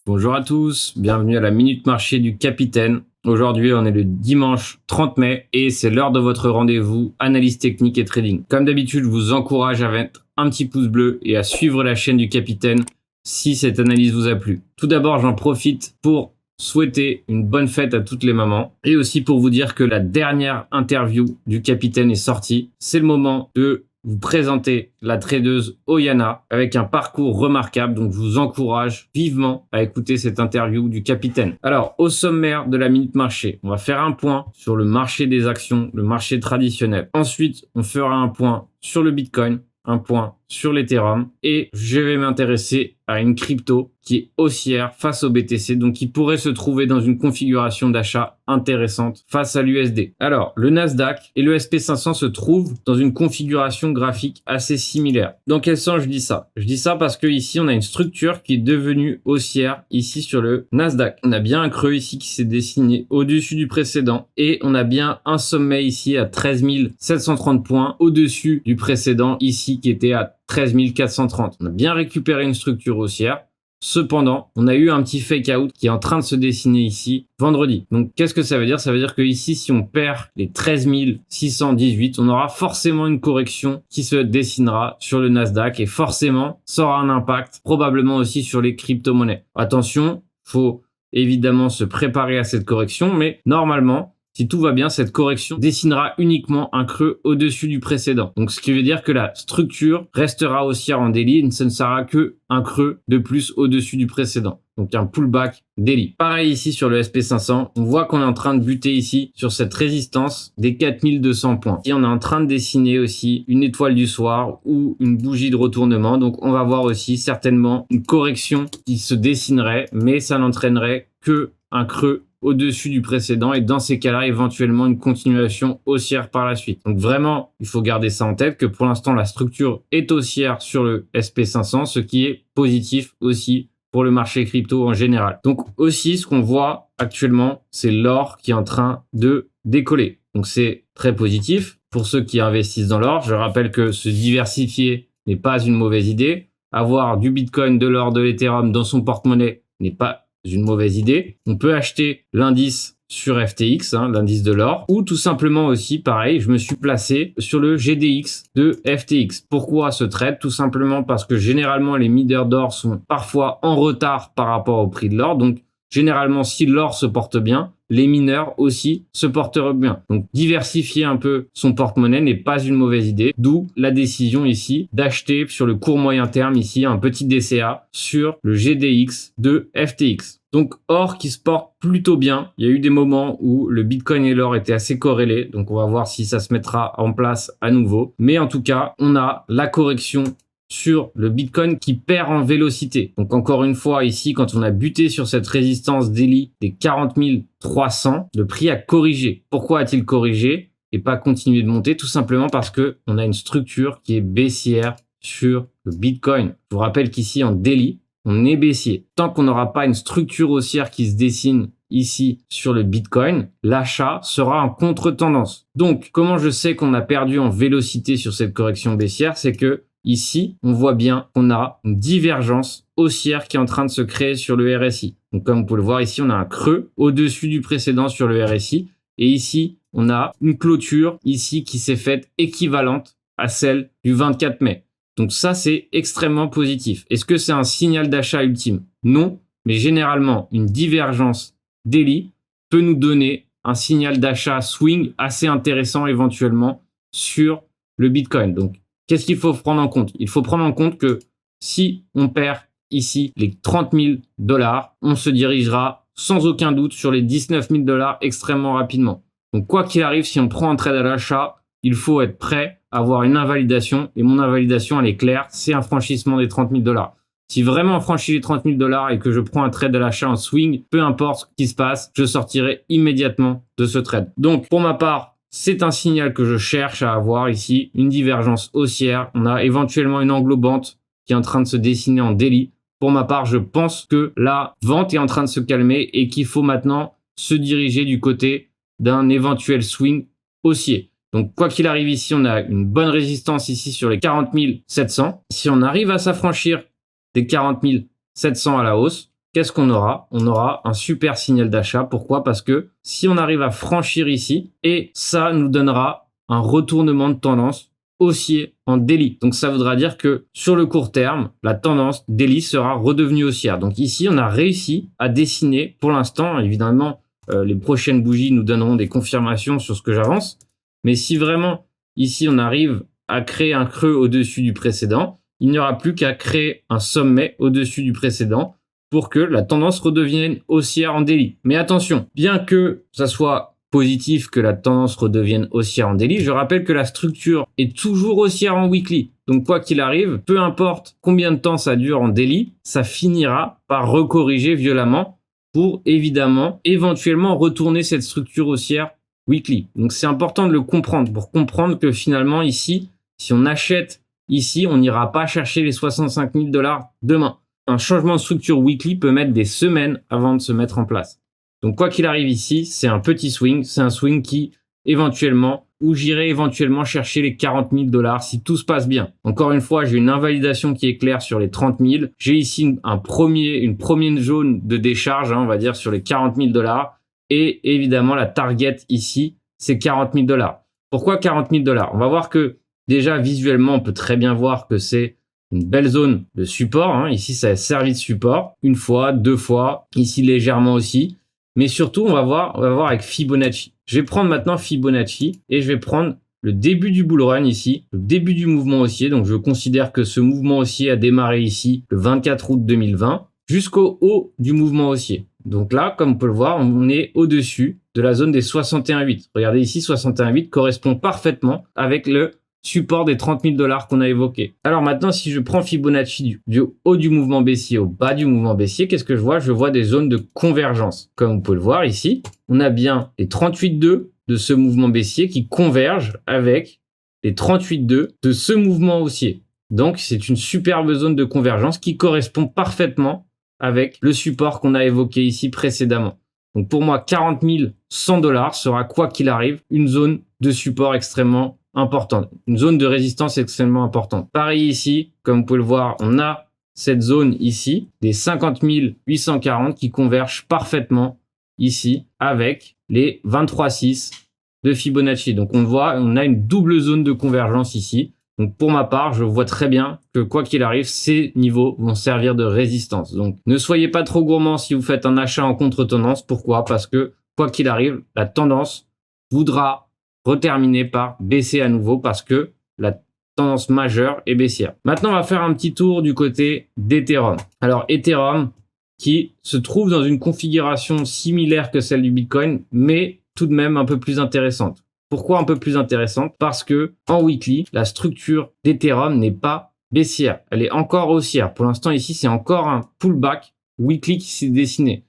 Bonjour à tous, bienvenue à la Minute Marché du Capitaine. Aujourd'hui, on est le dimanche 30 mai et c'est l'heure de votre rendez-vous analyse technique et trading. Comme d'habitude, je vous encourage à mettre un petit pouce bleu et à suivre la chaîne du Capitaine si cette analyse vous a plu. Tout d'abord, j'en profite pour souhaiter une bonne fête à toutes les mamans et aussi pour vous dire que la dernière interview du Capitaine est sortie. C'est le moment de vous présenter la tradeuse Oyana avec un parcours remarquable. Donc, je vous encourage vivement à écouter cette interview du Capitaine. Alors, au sommaire de la Minute Marché, on va faire un point sur le marché des actions, le marché traditionnel. Ensuite, on fera un point sur le Bitcoin, un point sur l'Ethereum et je vais m'intéresser à une crypto qui est haussière face au BTC, donc qui pourrait se trouver dans une configuration d'achat intéressante face à l'USD. Alors, le Nasdaq et le SP500 se trouvent dans une configuration graphique assez similaire. Dans quel sens je dis ça? Je dis ça parce que ici, on a une structure qui est devenue haussière ici sur le Nasdaq. On a bien un creux ici qui s'est dessiné au-dessus du précédent et on a bien un sommet ici à 13 730 points au-dessus du précédent ici qui était à 13 430. On a bien récupéré une structure haussière. Cependant, on a eu un petit fake out qui est en train de se dessiner ici vendredi. Donc, qu'est-ce que ça veut dire? Ça veut dire que ici, si on perd les 13 618, on aura forcément une correction qui se dessinera sur le Nasdaq et forcément, ça aura un impact probablement aussi sur les crypto-monnaies. Attention, faut évidemment se préparer à cette correction, mais normalement, si tout va bien, cette correction dessinera uniquement un creux au-dessus du précédent. Donc, ce qui veut dire que la structure restera haussière en daily et ce ne sera que un creux de plus au-dessus du précédent. Donc, un pullback daily. Pareil ici sur le SP500, on voit qu'on est en train de buter ici sur cette résistance des 4200 points. Et on est en train de dessiner aussi une étoile du soir ou une bougie de retournement. Donc, on va voir aussi certainement une correction qui se dessinerait, mais ça n'entraînerait que un creux au-dessus du précédent et dans ces cas-là, éventuellement une continuation haussière par la suite. Donc vraiment, il faut garder ça en tête que pour l'instant, la structure est haussière sur le SP500, ce qui est positif aussi pour le marché crypto en général. Donc aussi, ce qu'on voit actuellement, c'est l'or qui est en train de décoller. Donc c'est très positif pour ceux qui investissent dans l'or. Je rappelle que se diversifier n'est pas une mauvaise idée. Avoir du Bitcoin, de l'or, de l'Ethereum dans son porte-monnaie n'est pas une mauvaise idée. On peut acheter l'indice sur FTX, l'indice de l'or, ou tout simplement aussi, pareil, je me suis placé sur le GDX de FTX. Pourquoi ce trade? Tout simplement parce que généralement, les mineurs d'or sont parfois en retard par rapport au prix de l'or. Donc, généralement, si l'or se porte bien, les mineurs aussi se porteront bien. Donc, diversifier un peu son porte-monnaie n'est pas une mauvaise idée. D'où la décision ici d'acheter sur le court moyen terme ici un petit DCA sur le GDX de FTX. Donc, or qui se porte plutôt bien. Il y a eu des moments où le Bitcoin et l'or étaient assez corrélés. Donc, on va voir si ça se mettra en place à nouveau. Mais en tout cas, on a la correction sur le Bitcoin qui perd en vélocité. Donc encore une fois ici, quand on a buté sur cette résistance daily des 40 300, le prix a corrigé. Pourquoi a-t-il corrigé et pas continué de monter? Tout simplement parce que on a une structure qui est baissière sur le Bitcoin. Je vous rappelle qu'ici en daily, on est baissier. Tant qu'on n'aura pas une structure haussière qui se dessine ici sur le Bitcoin, l'achat sera en contre-tendance. Donc, comment je sais qu'on a perdu en vélocité sur cette correction baissière? C'est que ici, on voit bien qu'on a une divergence haussière qui est en train de se créer sur le RSI. Donc, comme vous pouvez le voir ici, on a un creux au-dessus du précédent sur le RSI. Et ici, on a une clôture ici qui s'est faite équivalente à celle du 24 mai. Donc ça, c'est extrêmement positif. Est-ce que c'est un signal d'achat ultime? Non, mais généralement, une divergence daily peut nous donner un signal d'achat swing assez intéressant éventuellement sur le Bitcoin. Donc, qu'est-ce qu'il faut prendre en compte? Il faut prendre en compte que si on perd ici les 30 000 $, on se dirigera sans aucun doute sur les 19 000 $ extrêmement rapidement. Donc, quoi qu'il arrive, si on prend un trade à l'achat, il faut être prêt à avoir une invalidation. Et mon invalidation, elle est claire, c'est un franchissement des 30 000 $. Si vraiment on franchit les 30 000 $ et que je prends un trade à l'achat en swing, peu importe ce qui se passe, je sortirai immédiatement de ce trade. Donc, pour ma part, c'est un signal que je cherche à avoir ici, une divergence haussière. On a éventuellement une englobante qui est en train de se dessiner en daily. Pour ma part, je pense que la vente est en train de se calmer et qu'il faut maintenant se diriger du côté d'un éventuel swing haussier. Donc, quoi qu'il arrive ici, on a une bonne résistance ici sur les 40 700. Si on arrive à s'affranchir des 40 700 à la hausse, qu'est-ce qu'on aura? On aura un super signal d'achat. Pourquoi? Parce que si on arrive à franchir ici, et ça nous donnera un retournement de tendance haussier en daily. Donc ça voudra dire que sur le court terme, la tendance daily sera redevenue haussière. Donc ici, on a réussi à dessiner, pour l'instant, évidemment, les prochaines bougies nous donneront des confirmations sur ce que j'avance. Mais si vraiment, ici, on arrive à créer un creux au-dessus du précédent, il n'y aura plus qu'à créer un sommet au-dessus du précédent pour que la tendance redevienne haussière en daily. Mais attention, bien que ça soit positif que la tendance redevienne haussière en daily, je rappelle que la structure est toujours haussière en weekly. Donc quoi qu'il arrive, peu importe combien de temps ça dure en daily, ça finira par recorriger violemment pour évidemment, éventuellement retourner cette structure haussière weekly. Donc c'est important de le comprendre pour comprendre que finalement ici, si on achète ici, on n'ira pas chercher les 65 000 $ demain. Un changement de structure weekly peut mettre des semaines avant de se mettre en place. Donc quoi qu'il arrive ici, c'est un petit swing, c'est un swing qui éventuellement, où j'irai éventuellement chercher les 40 000 $ si tout se passe bien. Encore une fois, j'ai une invalidation qui est claire sur les 30 000. J'ai ici une première zone de décharge, on va dire, sur les 40 000 $. Et évidemment, la target ici, c'est 40 000 $. Pourquoi 40 000 $? On va voir que déjà, visuellement, on peut très bien voir que c'est une belle zone de support. Ici, ça a servi de support. Une fois, deux fois, ici légèrement aussi. Mais surtout, on va voir avec Fibonacci. Je vais prendre maintenant Fibonacci et je vais prendre le début du bull run ici, le début du mouvement haussier. Donc, je considère que ce mouvement haussier a démarré ici le 24 août 2020 jusqu'au haut du mouvement haussier. Donc là, comme on peut le voir, on est au-dessus de la zone des 61,8. Regardez ici, 61,8 correspond parfaitement avec le support des 30 000 $ qu'on a évoqué. Alors maintenant, si je prends Fibonacci du haut du mouvement baissier au bas du mouvement baissier, qu'est-ce que je vois? Je vois des zones de convergence. Comme on peut le voir ici, on a bien les 38,2 de ce mouvement baissier qui convergent avec les 38,2 de ce mouvement haussier. Donc, c'est une superbe zone de convergence qui correspond parfaitement avec le support qu'on a évoqué ici précédemment. Donc, pour moi, 40 100 $ sera, quoi qu'il arrive, une zone de support extrêmement importante, une zone de résistance extrêmement importante. Pareil ici, comme vous pouvez le voir, on a cette zone ici, des 50 840 qui convergent parfaitement ici avec les 23,6 de Fibonacci. Donc on voit, on a une double zone de convergence ici. Donc pour ma part, je vois très bien que quoi qu'il arrive, ces niveaux vont servir de résistance. Donc ne soyez pas trop gourmand si vous faites un achat en contre-tendance. Pourquoi? Parce que quoi qu'il arrive, la tendance voudra reterminer par baisser à nouveau parce que la tendance majeure est baissière. Maintenant, on va faire un petit tour du côté d'Ethereum. Alors, Ethereum qui se trouve dans une configuration similaire que celle du Bitcoin, mais tout de même un peu plus intéressante. Pourquoi un peu plus intéressante? Parce que en weekly, la structure d'Ethereum n'est pas baissière. Elle est encore haussière. Pour l'instant, ici, c'est encore un pullback weekly qui s'est dessiné.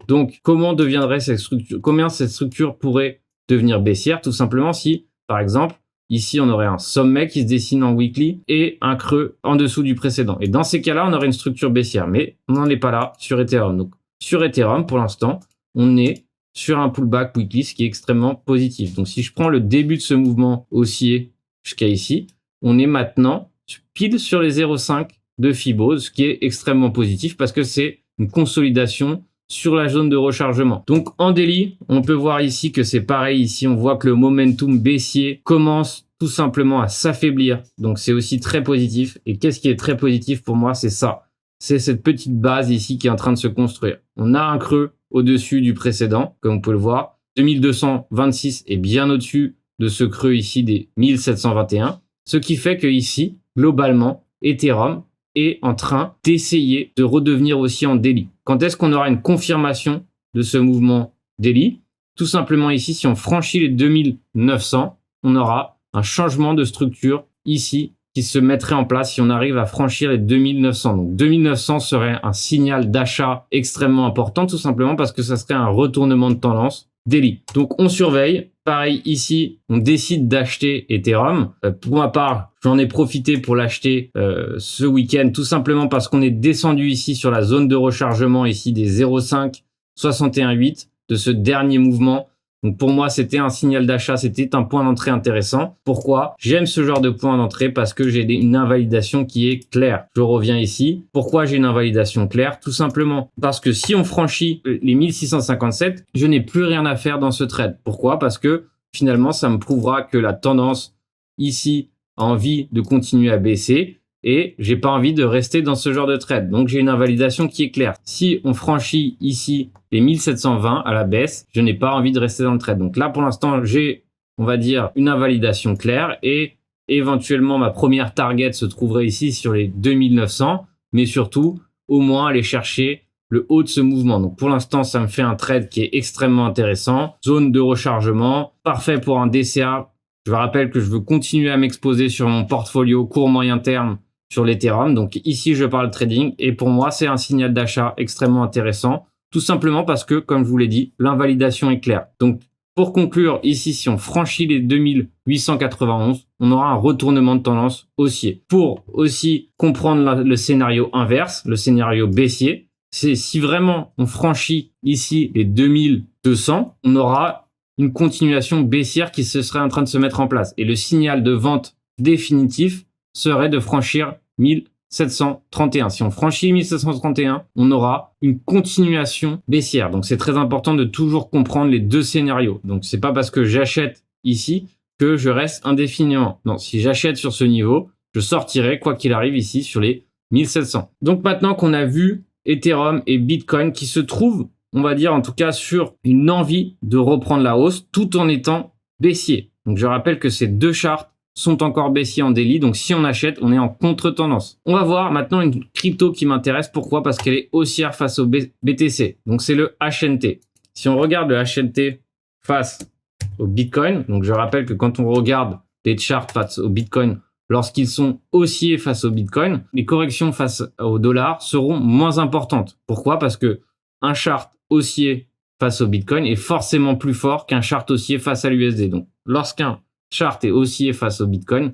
Donc, comment deviendrait cette structure? Combien cette structure pourrait devenir baissière? Tout simplement si, par exemple, ici, on aurait un sommet qui se dessine en weekly et un creux en dessous du précédent. Et dans ces cas-là, on aurait une structure baissière. Mais on n'en est pas là sur Ethereum. Donc, sur Ethereum, pour l'instant, on est sur un pullback weekly, ce qui est extrêmement positif. Donc, si je prends le début de ce mouvement haussier jusqu'à ici, on est maintenant pile sur les 0,5 de Fibo, ce qui est extrêmement positif parce que c'est une consolidation sur la zone de rechargement. Donc en daily, on peut voir ici que c'est pareil. Ici, on voit que le momentum baissier commence tout simplement à s'affaiblir. Donc c'est aussi très positif. Et qu'est-ce qui est très positif pour moi? C'est ça. C'est cette petite base ici qui est en train de se construire. On a un creux au-dessus du précédent, comme on peut le voir. 2226 est bien au-dessus de ce creux ici des 1721. Ce qui fait que ici, globalement, Ethereum est en train d'essayer de redevenir aussi en daily. Quand est-ce qu'on aura une confirmation de ce mouvement daily? Tout simplement ici, si on franchit les 2900, on aura un changement de structure ici qui se mettrait en place si on arrive à franchir les 2900. Donc 2900 serait un signal d'achat extrêmement important, tout simplement parce que ça serait un retournement de tendance daily. Donc on surveille. Pareil ici, on décide d'acheter Ethereum. Pour ma part, j'en ai profité pour l'acheter ce week-end, tout simplement parce qu'on est descendu ici sur la zone de rechargement ici des 0,5 61,8 de ce dernier mouvement. Donc pour moi, c'était un signal d'achat, c'était un point d'entrée intéressant. Pourquoi? J'aime ce genre de point d'entrée parce que j'ai une invalidation qui est claire. Je reviens ici. Pourquoi j'ai une invalidation claire? Tout simplement parce que si on franchit les 1657, je n'ai plus rien à faire dans ce trade. Pourquoi? Parce que finalement, ça me prouvera que la tendance ici a envie de continuer à baisser et j'ai pas envie de rester dans ce genre de trade. Donc j'ai une invalidation qui est claire. Si on franchit ici les 1720 à la baisse, je n'ai pas envie de rester dans le trade. Donc là, pour l'instant, j'ai, on va dire, une invalidation claire et éventuellement ma première target se trouverait ici sur les 2900, mais surtout, au moins aller chercher le haut de ce mouvement. Donc pour l'instant, ça me fait un trade qui est extrêmement intéressant. Zone de rechargement, parfait pour un DCA. Je vous rappelle que je veux continuer à m'exposer sur mon portfolio court moyen terme sur l'Ethereum. Donc ici, je parle trading et pour moi, c'est un signal d'achat extrêmement intéressant. Tout simplement parce que, comme je vous l'ai dit, l'invalidation est claire. Donc pour conclure, ici, si on franchit les 2891, on aura un retournement de tendance haussier. Pour aussi comprendre le scénario inverse, le scénario baissier, c'est si vraiment on franchit ici les 2200, on aura une continuation baissière qui se serait en train de se mettre en place. Et le signal de vente définitif serait de franchir 1731. Si on franchit 1731, on aura une continuation baissière. Donc c'est très important de toujours comprendre les deux scénarios. Donc c'est pas parce que j'achète ici que je reste indéfiniment. Non, si j'achète sur ce niveau, je sortirai quoi qu'il arrive ici sur les 1700. Donc maintenant qu'on a vu Ethereum et Bitcoin qui se trouvent, on va dire en tout cas sur une envie de reprendre la hausse tout en étant baissier. Donc je rappelle que ces deux charts sont encore baissiers en daily. Donc si on achète, on est en contre-tendance. On va voir maintenant une crypto qui m'intéresse. Pourquoi? Parce qu'elle est haussière face au BTC. Donc c'est le HNT. Si on regarde le HNT face au Bitcoin, donc je rappelle que quand on regarde les charts face au Bitcoin, lorsqu'ils sont haussiers face au Bitcoin, les corrections face au dollar seront moins importantes. Pourquoi? Parce que un chart haussier face au Bitcoin est forcément plus fort qu'un chart haussier face à l'USD. Donc lorsqu'un chart est haussier face au Bitcoin,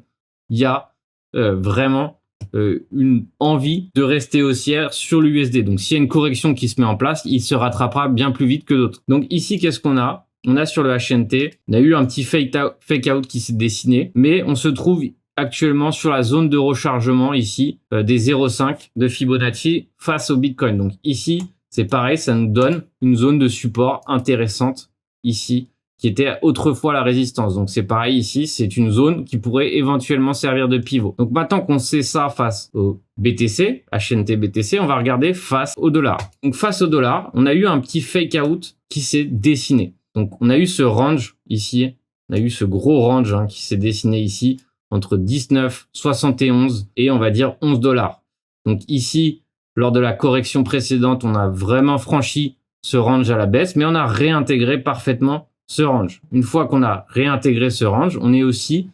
il y a vraiment une envie de rester haussière sur l'USD. Donc s'il y a une correction qui se met en place, il se rattrapera bien plus vite que d'autres. Donc ici, qu'est-ce qu'on a? On a sur le HNT, on a eu un petit fake out qui s'est dessiné, mais on se trouve actuellement sur la zone de rechargement ici des 0,5 de Fibonacci face au Bitcoin. Donc ici, c'est pareil, ça nous donne une zone de support intéressante ici, qui était autrefois la résistance. Donc c'est pareil ici, c'est une zone qui pourrait éventuellement servir de pivot. Donc maintenant qu'on sait ça face au BTC, HNT BTC, on va regarder face au dollar. Donc face au dollar, on a eu un petit fake out qui s'est dessiné. Donc on a eu ce range ici, on a eu ce gros range qui s'est dessiné ici entre 19,71 et on va dire 11 $. Donc ici, lors de la correction précédente, on a vraiment franchi ce range à la baisse, mais on a réintégré parfaitement ce range. Une fois qu'on a réintégré ce range, on est aussi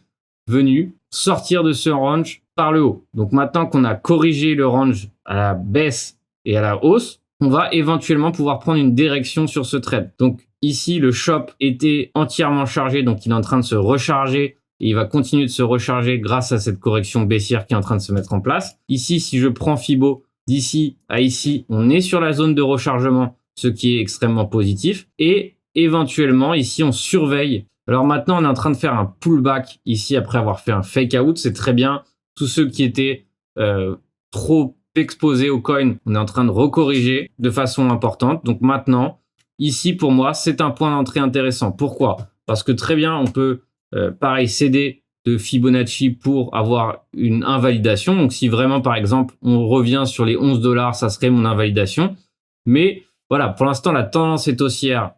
venu sortir de ce range par le haut. Donc maintenant qu'on a corrigé le range à la baisse et à la hausse, on va éventuellement pouvoir prendre une direction sur ce trade. Donc ici, le shop était entièrement chargé, donc il est en train de se recharger et il va continuer de se recharger grâce à cette correction baissière qui est en train de se mettre en place. Ici, si je prends Fibo d'ici à ici, on est sur la zone de rechargement, ce qui est extrêmement positif. Et éventuellement, ici, on surveille. Alors maintenant, on est en train de faire un pullback ici après avoir fait un fake out. C'est très bien. Tous ceux qui étaient trop exposés au coin, on est en train de recorriger de façon importante. Donc maintenant, ici, pour moi, c'est un point d'entrée intéressant. Pourquoi? Parce que très bien, on peut, pareil, céder de Fibonacci pour avoir une invalidation. Donc si vraiment, par exemple, on revient sur les 11 $, ça serait mon invalidation. Mais voilà, pour l'instant, la tendance est haussière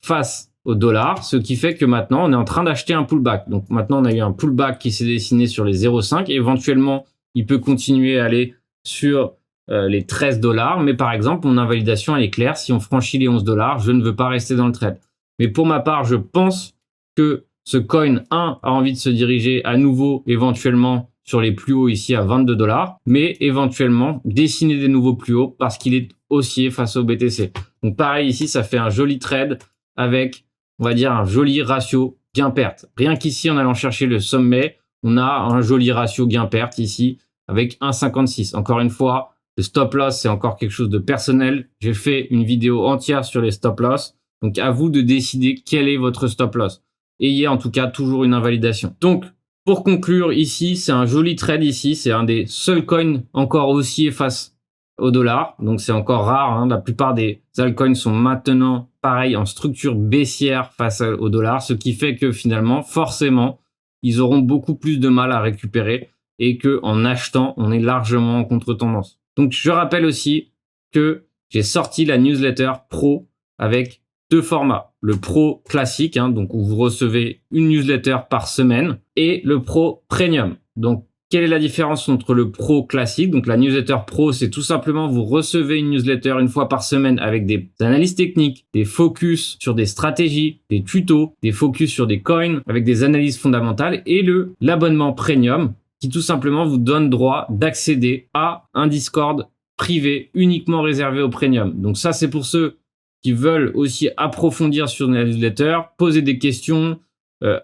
face au dollar, ce qui fait que maintenant, on est en train d'acheter un pullback. Donc maintenant, on a eu un pullback qui s'est dessiné sur les 0,5. Éventuellement, il peut continuer à aller sur les 13 $. Mais par exemple, mon invalidation, elle est claire. Si on franchit les 11 $, je ne veux pas rester dans le trade. Mais pour ma part, je pense que ce coin 1 a envie de se diriger à nouveau, éventuellement, sur les plus hauts ici à 22 $, mais éventuellement dessiner des nouveaux plus hauts parce qu'il est haussier face au BTC. Donc pareil ici, ça fait un joli trade avec, on va dire, un joli ratio gain-perte. Rien qu'ici, en allant chercher le sommet, on a un joli ratio gain-perte ici avec 1,56. Encore une fois, le stop loss, c'est encore quelque chose de personnel. J'ai fait une vidéo entière sur les stop loss. Donc à vous de décider quel est votre stop loss. Ayez en tout cas toujours une invalidation. Donc pour conclure ici, c'est un joli trade ici. C'est un des seuls coins encore haussiers face au dollar. Donc c'est encore rare. Hein. La plupart des altcoins sont maintenant pareil en structure baissière face au dollar. Ce qui fait que finalement, forcément, ils auront beaucoup plus de mal à récupérer et qu'en achetant, on est largement en contre-tendance. Donc je rappelle aussi que j'ai sorti la newsletter pro avec deux formats. Le pro classique, hein, donc où vous recevez une newsletter par semaine, et le pro premium. Donc, quelle est la différence entre le pro classique? Donc, la newsletter pro, c'est tout simplement vous recevez une newsletter une fois par semaine avec des analyses techniques, des focus sur des stratégies, des tutos, des focus sur des coins avec des analyses fondamentales, et l'abonnement premium qui tout simplement vous donne droit d'accéder à un Discord privé uniquement réservé au premium. Donc ça, c'est pour ceux qui veulent aussi approfondir sur la newsletter, poser des questions,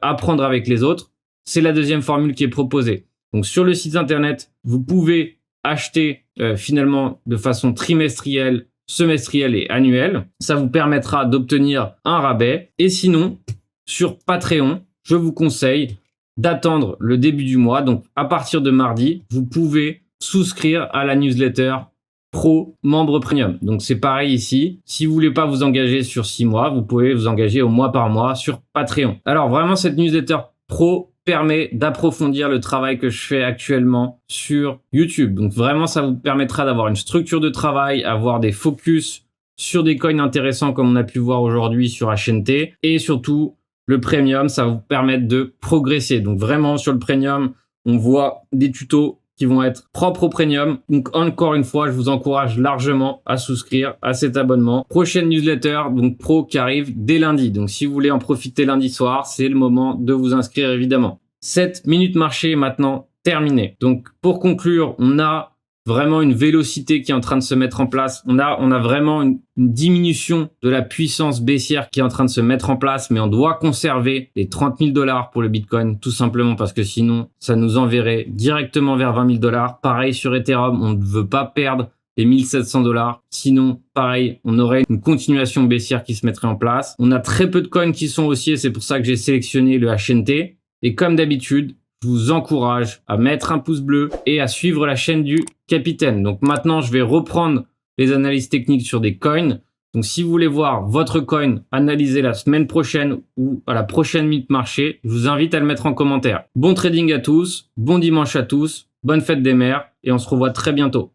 apprendre avec les autres. C'est la deuxième formule qui est proposée. Donc sur le site internet, vous pouvez acheter finalement de façon trimestrielle, semestrielle et annuelle. Ça vous permettra d'obtenir un rabais. Et sinon, sur Patreon, je vous conseille d'attendre le début du mois. Donc à partir de mardi, vous pouvez souscrire à la newsletter pro membre premium. Donc c'est pareil ici. Si vous voulez pas vous engager sur 6 mois, vous pouvez vous engager au mois par mois sur Patreon. Alors vraiment, cette newsletter pro permet d'approfondir le travail que je fais actuellement sur YouTube. Donc vraiment, ça vous permettra d'avoir une structure de travail, avoir des focus sur des coins intéressants comme on a pu voir aujourd'hui sur HNT, et surtout le premium, ça va vous permettre de progresser. Donc vraiment sur le premium, on voit des tutos qui vont être propres au premium. Donc encore une fois, je vous encourage largement à souscrire à cet abonnement. Prochaine newsletter, donc pro, qui arrive dès lundi. Donc si vous voulez en profiter lundi soir, c'est le moment de vous inscrire évidemment. 7 minutes marché est maintenant terminé. Donc pour conclure, on a vraiment une vélocité qui est en train de se mettre en place. On a vraiment une diminution de la puissance baissière qui est en train de se mettre en place, mais on doit conserver les 30 000 $ pour le Bitcoin, tout simplement parce que sinon, ça nous enverrait directement vers 20 000 $. Pareil sur Ethereum, on ne veut pas perdre les 1 700 $. Sinon, pareil, on aurait une continuation baissière qui se mettrait en place. On a très peu de coins qui sont haussiers, c'est pour ça que j'ai sélectionné le HNT. Et comme d'habitude, je vous encourage à mettre un pouce bleu et à suivre la chaîne du Capitaine. Donc maintenant, je vais reprendre les analyses techniques sur des coins. Donc si vous voulez voir votre coin analysé la semaine prochaine ou à la prochaine minute marché, je vous invite à le mettre en commentaire. Bon trading à tous, bon dimanche à tous, bonne fête des mères et on se revoit très bientôt.